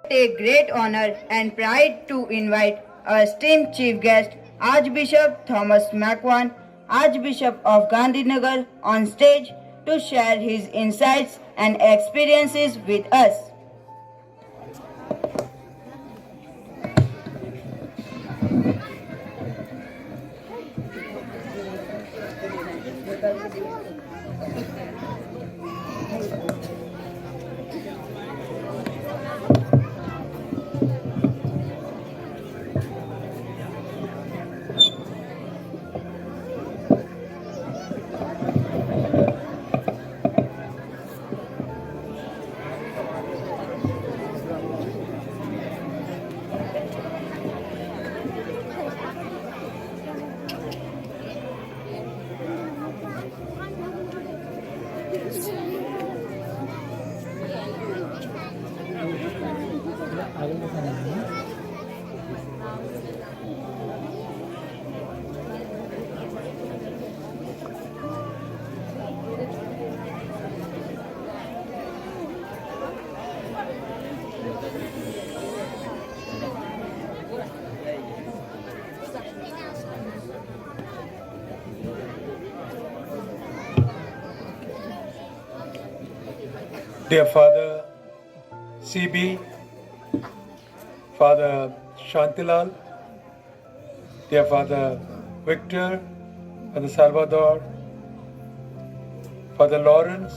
A great honor and pride to invite our esteemed chief guest, Archbishop Thomas McWan, Archbishop of Gandhinagar, on stage to share his insights and experiences with us. Dear Father CB, Father Shantilal, dear Father Victor, Father Salvador, Father Lawrence,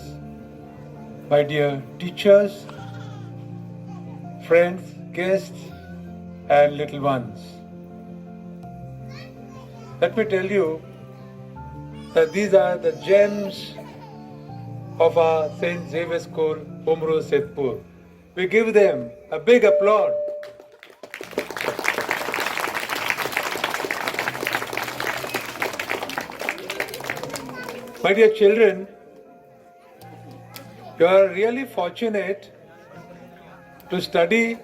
my dear teachers, friends, guests, and little ones. Let me tell you that these are the gems of our St. Xavier School, Umru Sitpur. We give them a big applause. My dear children, you are really fortunate to study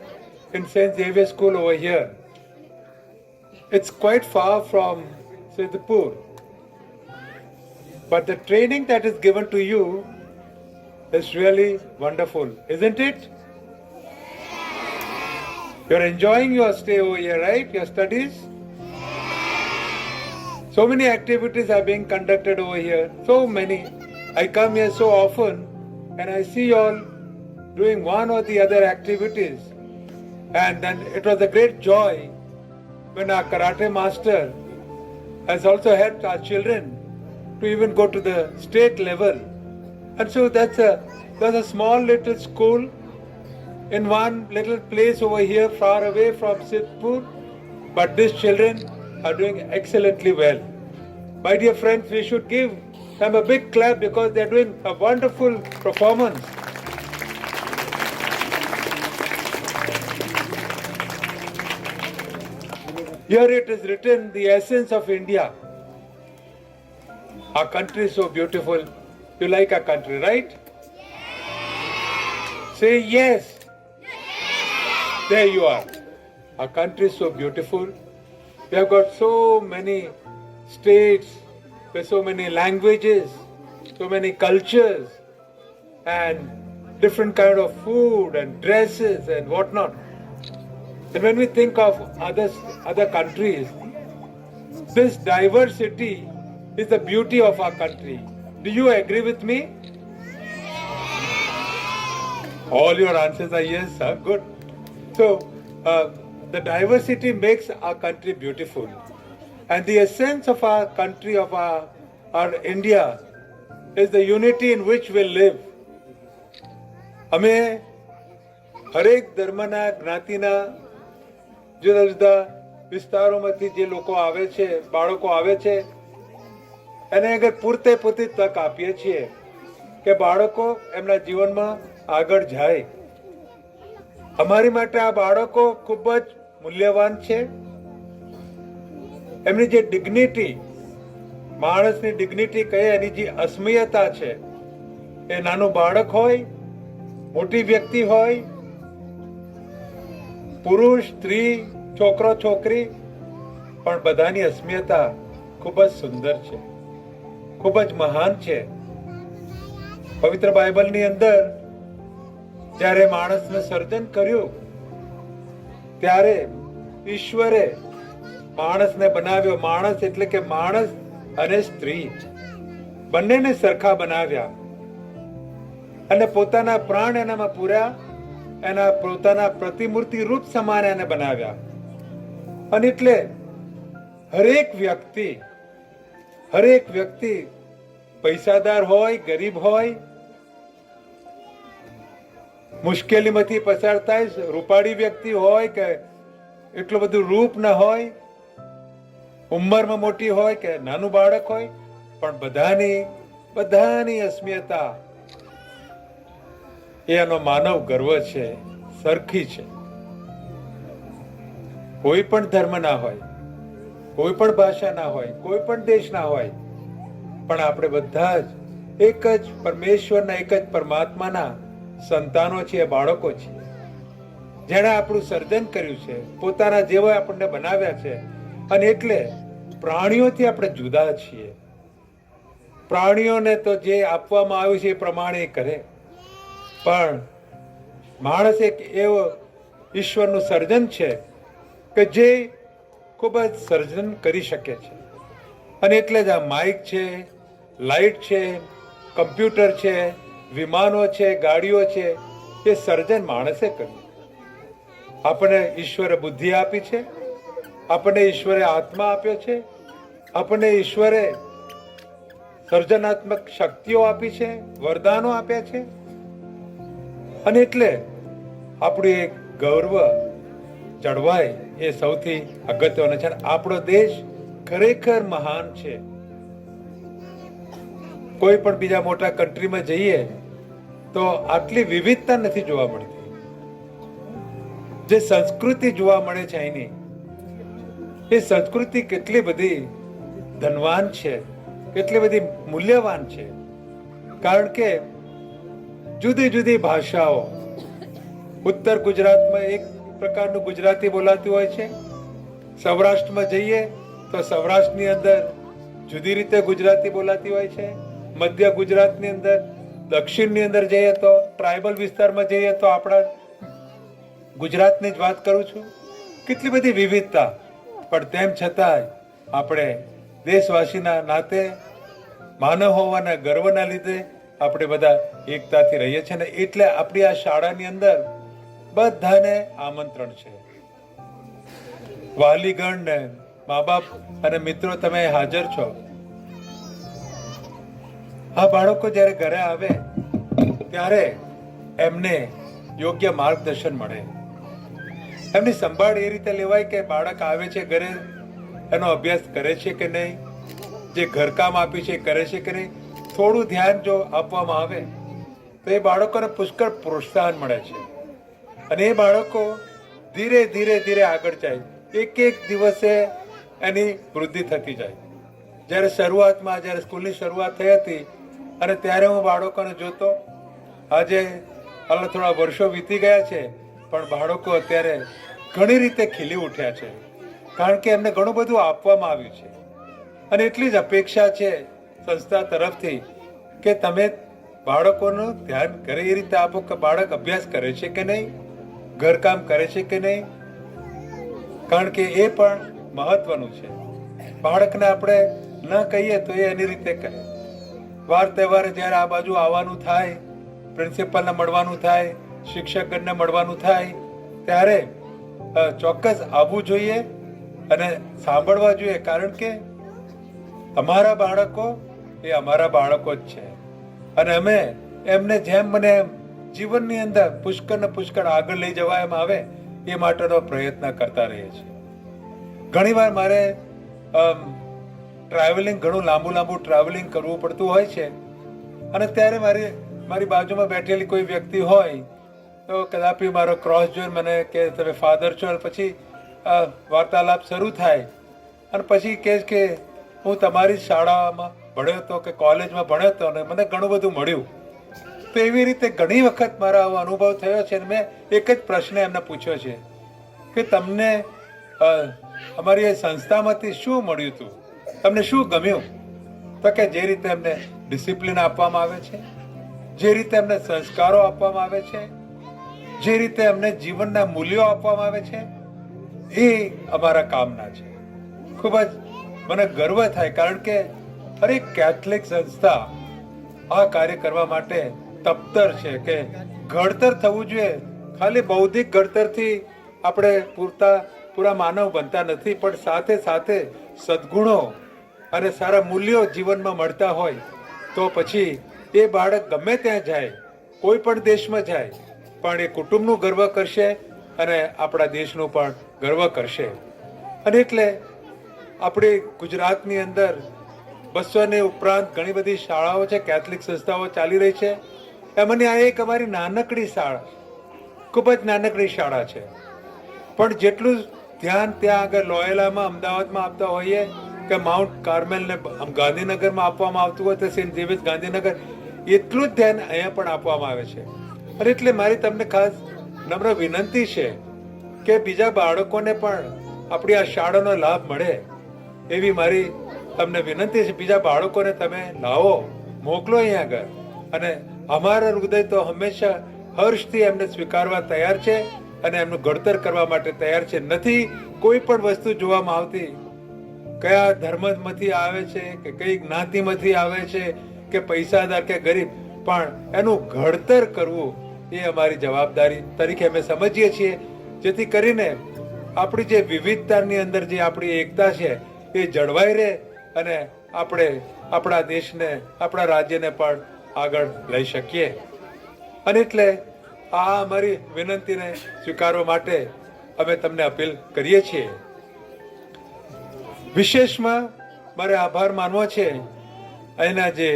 in St. Xavier School over here. It's quite far from Sitpur, but the training that is given to you is really wonderful, isn't it? You're enjoying your stay over here, right? Your studies? So many activities are being conducted over here. So many. I come here so often and I see you all doing one or the other activities. And then it was a great joy when our karate master has also helped our children to even go to the state level. And so there's a small little school in one little place over here far away from Sitpur, but these children are doing excellently well. My dear friends, we should give them a big clap because they're doing a wonderful performance. Here it is written, the essence of India. Our country is so beautiful. You like our country, right? Yes. Say yes. Yes. There you are. Our country is so beautiful. We have got so many states with so many languages, so many cultures, and different kind of food and dresses and whatnot. And when we think of other countries, this diversity is the beauty of our country. Do you agree with me? All your answers are yes, sir. Good. So, the diversity makes our country beautiful. And the essence of our country, of our India, is the unity in which we live. हमें हरेक धर्मना જ્ઞાતિના જુદા જુદા વિસ્તારોમાંથી જે લોકો આવે છે, બાળકો આવે છે, એને અગર પૂરતે પૂરતી તક આપીએ છીએ કે બાળકો એમના જીવનમાં આગળ જાય. અમારી માટે આ બાળકો ખૂબ જ મૂલ્યવાન છે. એમની જે ડિગ્નિટી, માણસની ડિગ્નિટી કહે, એની જે અસ્મિયતા છે, એ નાનું બાળક હોય, મોટી વ્યક્તિ હોય, પુરુષ, સ્ત્રી, છોકરો, છોકરી, પણ બધાની અસ્મિયતા ખૂબ જ સુંદર છે, ખૂબ જ મહાન છે. પવિત્ર બાઇબલની અંદર જ્યારે માણસનું સર્જન કર્યું ત્યારે ઈશ્વરે માણસને બનાવ્યો. માણસ એટલે કે માણસ અને સ્ત્રી બંનેને સરખા બનાવ્યા અને પોતાના પ્રાણ એનામાં પૂર્યા, એના પોતાના પ્રતિમૂર્તિ રૂપ સમાન એને બનાવ્યા. અને એટલે હરેક વ્યક્તિ પૈસાદાર હોય, ગરીબ હોય, મુશ્કેલીમાંથી પસાર થાય, રૂપાળી વ્યક્તિ હોય કે એટલું બધું રૂપ ન હોય, ઉંમરમાં મોટી હોય કે નાનું બાળક હોય, પણ બધાની અસ્મિયતા એનો માનવ ગર્વ છે, સરખી છે. કોઈ પણ ધર્મ ના હોય, કોઈ પણ ભાષા ના હોય, કોઈ પણ દેશ ના હોય, પણ આપણે બધા જ એક જ પરમેશ્વરના, એક જ પરમાત્માના સંતાનો છીએ, બાળકો છીએ. જેણે આપણું સર્જન કર્યું છે, પોતાના જેવો આપણને બનાવ્યા છે. અને એટલે પ્રાણીઓથી આપણે જુદા છીએ. પ્રાણીઓને તો જે આપવામાં આવ્યું છે એ પ્રમાણે કરે, પણ માણસ એક એવો ઈશ્વરનું સર્જન છે કે જે ખૂબ જ સર્જન કરી શકે છે. અને એટલે જ આ માઇક છે, લાઇટ છે, કમ્પ્યુટર છે, વિમાનો છે, ગાડીઓ છે, એ સર્જન માણસે કર્યું. આપણને ઈશ્વરે બુદ્ધિ આપી છે, આપણને ઈશ્વરે આત્મા આપ્યો છે, આપણને ઈશ્વરે સર્જનાત્મક શક્તિઓ આપી છે, વરદાનો આપ્યા છે. અને એટલે આપણું એક ગૌરવ જળવાય એ સૌથી અગત્યનો છે. આપણો દેશ ખરેખર મહાન છે. કોઈ પણ બીજા મોટા કન્ટ્રીમાં જઈએ તો આટલી વિવિધતા નથી જોવા મળતી. જે સંસ્કૃતિ જોવા મળે છે અહીંની, એ સંસ્કૃતિ કેટલી બધી ધનવાન છે, કેટલી બધી મૂલ્યવાન છે. કારણ કે જુદી જુદી ભાષાઓ, ઉત્તર ગુજરાતમાં એક પ્રકારનું ગુજરાતી બોલાતું હોય છે, સૌરાષ્ટ્રમાં જઈએ તો સૌરાષ્ટ્રની અંદર જુદી રીતે ગુજરાતી બોલાતી હોય છે, મધ્ય ગુજરાતની અંદર, દક્ષિણની અંદર જઈએ તો, ટ્રાઇબલ વિસ્તારમાં જઈએ તો આપણા ગુજરાતની જ વાત કરું છું, કેટલી બધી વિવિધતા. પણ તેમ છતાંય આપણે દેશવાસીના નાતે, માનવ હોવાના ગર્વના લીધે આપણે બધા એકતાથી રહીએ છીએ. ને એટલે આપણી આ શાળાની અંદર બધાને આમંત્રણ છે. વાલીગણ ને મા બાપ અને મિત્રો તમે હાજર છો. આ બાળકો જ્યારે ઘરે આવે ત્યારે એમને યોગ્ય માર્ગદર્શન મળે, એમની સંભાળ એ રીતે લેવાય કે બાળક આવે છે ઘરે, એનો અભ્યાસ કરે છે કે નહીં, જે ઘરકામ આપ્યું છે એ કરે છે કે નહીં, થોડું ધ્યાન જો આપવામાં આવે તો એ બાળકોને પુષ્કળ પ્રોત્સાહન મળે છે. અને એ બાળકો ધીરે ધીરે આગળ જાય, એક દિવસે એની વૃદ્ધિ થતી જાય. જ્યારે શરૂઆતમાં, જ્યારે સ્કૂલની શરૂઆત થઈ હતી અને ત્યારે હું બાળકોને જોતો, આજે હાલ થોડા વર્ષો વીતી ગયા છે, પણ બાળકો અત્યારે ઘણી રીતે ખીલી ઉઠ્યા છે. કારણ કે એમને ઘણું બધું આપવામાં આવ્યું છે. અને એટલી જ અપેક્ષા છે સંસ્થા તરફથી કે તમે બાળકોનું ધ્યાન કરે એ રીતે આપો કે બાળક અભ્યાસ કરે છે કે નહીં, ઘરકામ કરે છે કે નહીં. કારણ કે એ પણ મહત્વનું છે. બાળકને આપણે ન કહીએ તો એ એની રીતે કરે. વાર તહેવારે જ્યારે આ બાજુ આવવાનું થાય, પ્રિન્સિપલને મળવાનું થાય, શિક્ષકગણને મળવાનું થાય, ત્યારે ચોક્કસ આવવું જોઈએ અને સાંભળવા જોઈએ. કારણ કે અમારા બાળકો એ અમારા બાળકો જ છે. અને અમે એમને જેમ મને જીવનની અંદર પુષ્કળ આગળ લઈ જવા એમ આવે એ માટેનો પ્રયત્ન કરતા રહીએ છીએ. ઘણીવાર મારે ટ્રાવેલિંગ, ઘણું લાંબુ ટ્રાવેલિંગ કરવું પડતું હોય છે. અને ત્યારે મારી બાજુમાં બેઠેલી કોઈ વ્યક્તિ હોય તો કદાપી મારો ક્રોસ જોઈને મને કે તમે ફાધર છો, પછી વાર્તાલાપ શરૂ થાય અને પછી કહે કે હું તમારી શાળામાં ભણ્યો હતો કે કોલેજમાં ભણ્યો હતો અને મને ઘણું બધું મળ્યું. તો એવી રીતે ઘણી વખત મારો આવો અનુભવ થયો છે. અને મેં એક જ પ્રશ્ન એમને પૂછ્યો છે કે તમને અમારી એ સંસ્થામાંથી શું મળ્યું હતું, તમને શું ગમ્યું? તો કે જે રીતે એમને ડિસિપ્લિન આપવામાં આવે છે, જે રીતે એમને સંસ્કારો આપવામાં આવે છે, જે રીતે એમને જીવનના મૂલ્યો આપવામાં આવે છે, એ અમારા કામના છે. ખૂબ જ મને ગર્વ થાય, કારણ કે હરેક કેથલિક સંસ્થા આ કાર્ય કરવા માટે તપ્તર છે કે ઘડતર થવું જોઈએ. ખાલી બૌદ્ધિક ઘડતરથી આપણે પૂરા માનવ બનતા નથી, પણ સાથે સાથે સદ્ગુણો અને સારા મૂલ્યો જીવનમાં મળતા હોય તો પછી એ બાળક ગમે ત્યાં જાય, કોઈ પણ દેશમાં જાય, પણ એ કુટુંબનું ગર્વ કરશે અને આપણા દેશનું પણ ગર્વ કરશે. અને એટલે આપણી ગુજરાતની અંદર 200 ઉપરાંત ઘણી બધી શાળાઓ છે, કેથલિક સંસ્થાઓ ચાલી રહી છે. એમાંની આ એક અમારી નાનકડી શાળા, ખૂબ જ નાનકડી શાળા છે, પણ જેટલું ધ્યાન ત્યાં આગળ લોયલામાં અમદાવાદમાં આપતા હોઈએ કે માઉન્ટ કાર્મેલ ને ગાંધીનગરમાં આપવામાં આવતું હોય તો સેન્ટ ઝેવિયર્સ ગાંધીનગર, એટલું જ ધ્યાન અહીંયા પણ આપવામાં આવે છે. અને એટલે મારી તમને ખાસ નમ્ર વિનંતી છે કે બીજા બાળકોને પણ આપણી આ શાળાનો લાભ મળે એવી મારી તમને વિનંતી છે. બીજા બાળકોને તમે લાવો, મોકલો અહીંયા આગળ, અને અમારા હૃદય તો હંમેશા હર્ષથી એમને સ્વીકારવા તૈયાર છે અને એમનું ઘડતર કરવા માટે તૈયાર છે. નથી કોઈ પણ વસ્તુ જોવામાં આવતી કયા ધર્મમાંથી આવે છે કે કઈ જ્ઞાતિમાંથી આવે છે કે પૈસાદાર કે ગરીબ, પણ એનું ઘડતર કરવું એ અમારી જવાબદારી તરીકે અમે સમજીએ છીએ, જેથી કરીને આપણી જે વિવિધતાની અંદર જે આપણી એકતા છે એ જળવાઈ રહે અને આપણે આપણા દેશને, આપણા રાજ્યને પણ આગળ લઈ શકીએ. અને એટલે આ અમારી વિનંતીને સ્વીકારવા માટે અમે તમને અપીલ કરીએ છીએ. વિશેષમાં મારે આભાર માનવો છે અહીંના જે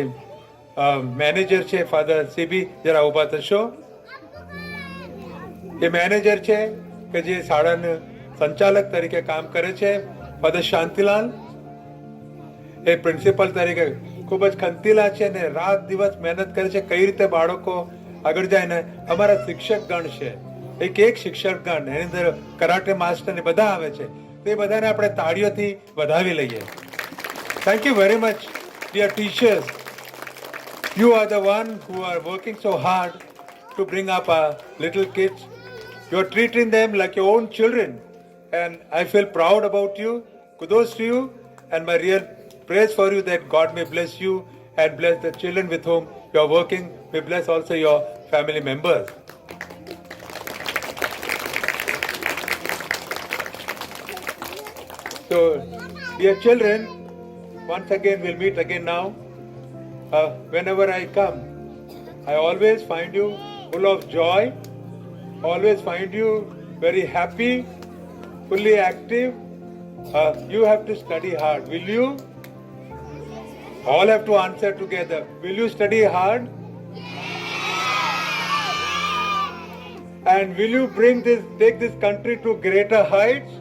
મેનેજર છે, ફાધર સીબી, જરા ઊભા થશો. એ મેનેજર છે કે જે શાળાના સંચાલક તરીકે કામ કરે છે. ફાધર શાંતિલાલ એ પ્રિન્સિપલ તરીકે ખૂબ જ ખંતીલા છે ને રાત દિવસ મહેનત કરે છે કઈ રીતે બાળકો આગળ જાય. ને અમારા શિક્ષક ગણ છે, એક શિક્ષક ગણ, એની અંદર કરાટે માસ્ટર ને બધા આવે છે. તે બધાને આપણે તાળીઓથી વધાવી લઈએ. Thank you very much dear teachers. You are the one who are working so hard to bring up our little kids. You are treating them like your own children, and I feel proud about you. Kudos to you, and my real praise for you that God may bless you and bless the children with whom you are working. May bless also your family members. So, dear children, once again we'll meet again now. Whenever I come, I always find you full of joy, always find you very happy, fully active. You have to study hard. Will you? All have to answer together. Will you study hard? And will you take this country to greater heights?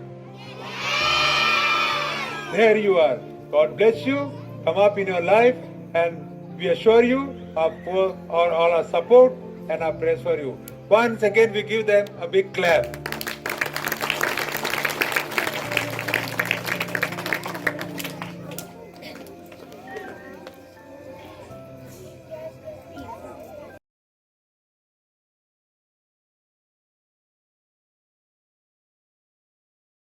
There you are. God bless you. Come up in your life, and we assure you all our support and our praise for you. Once again, we give them a big clap.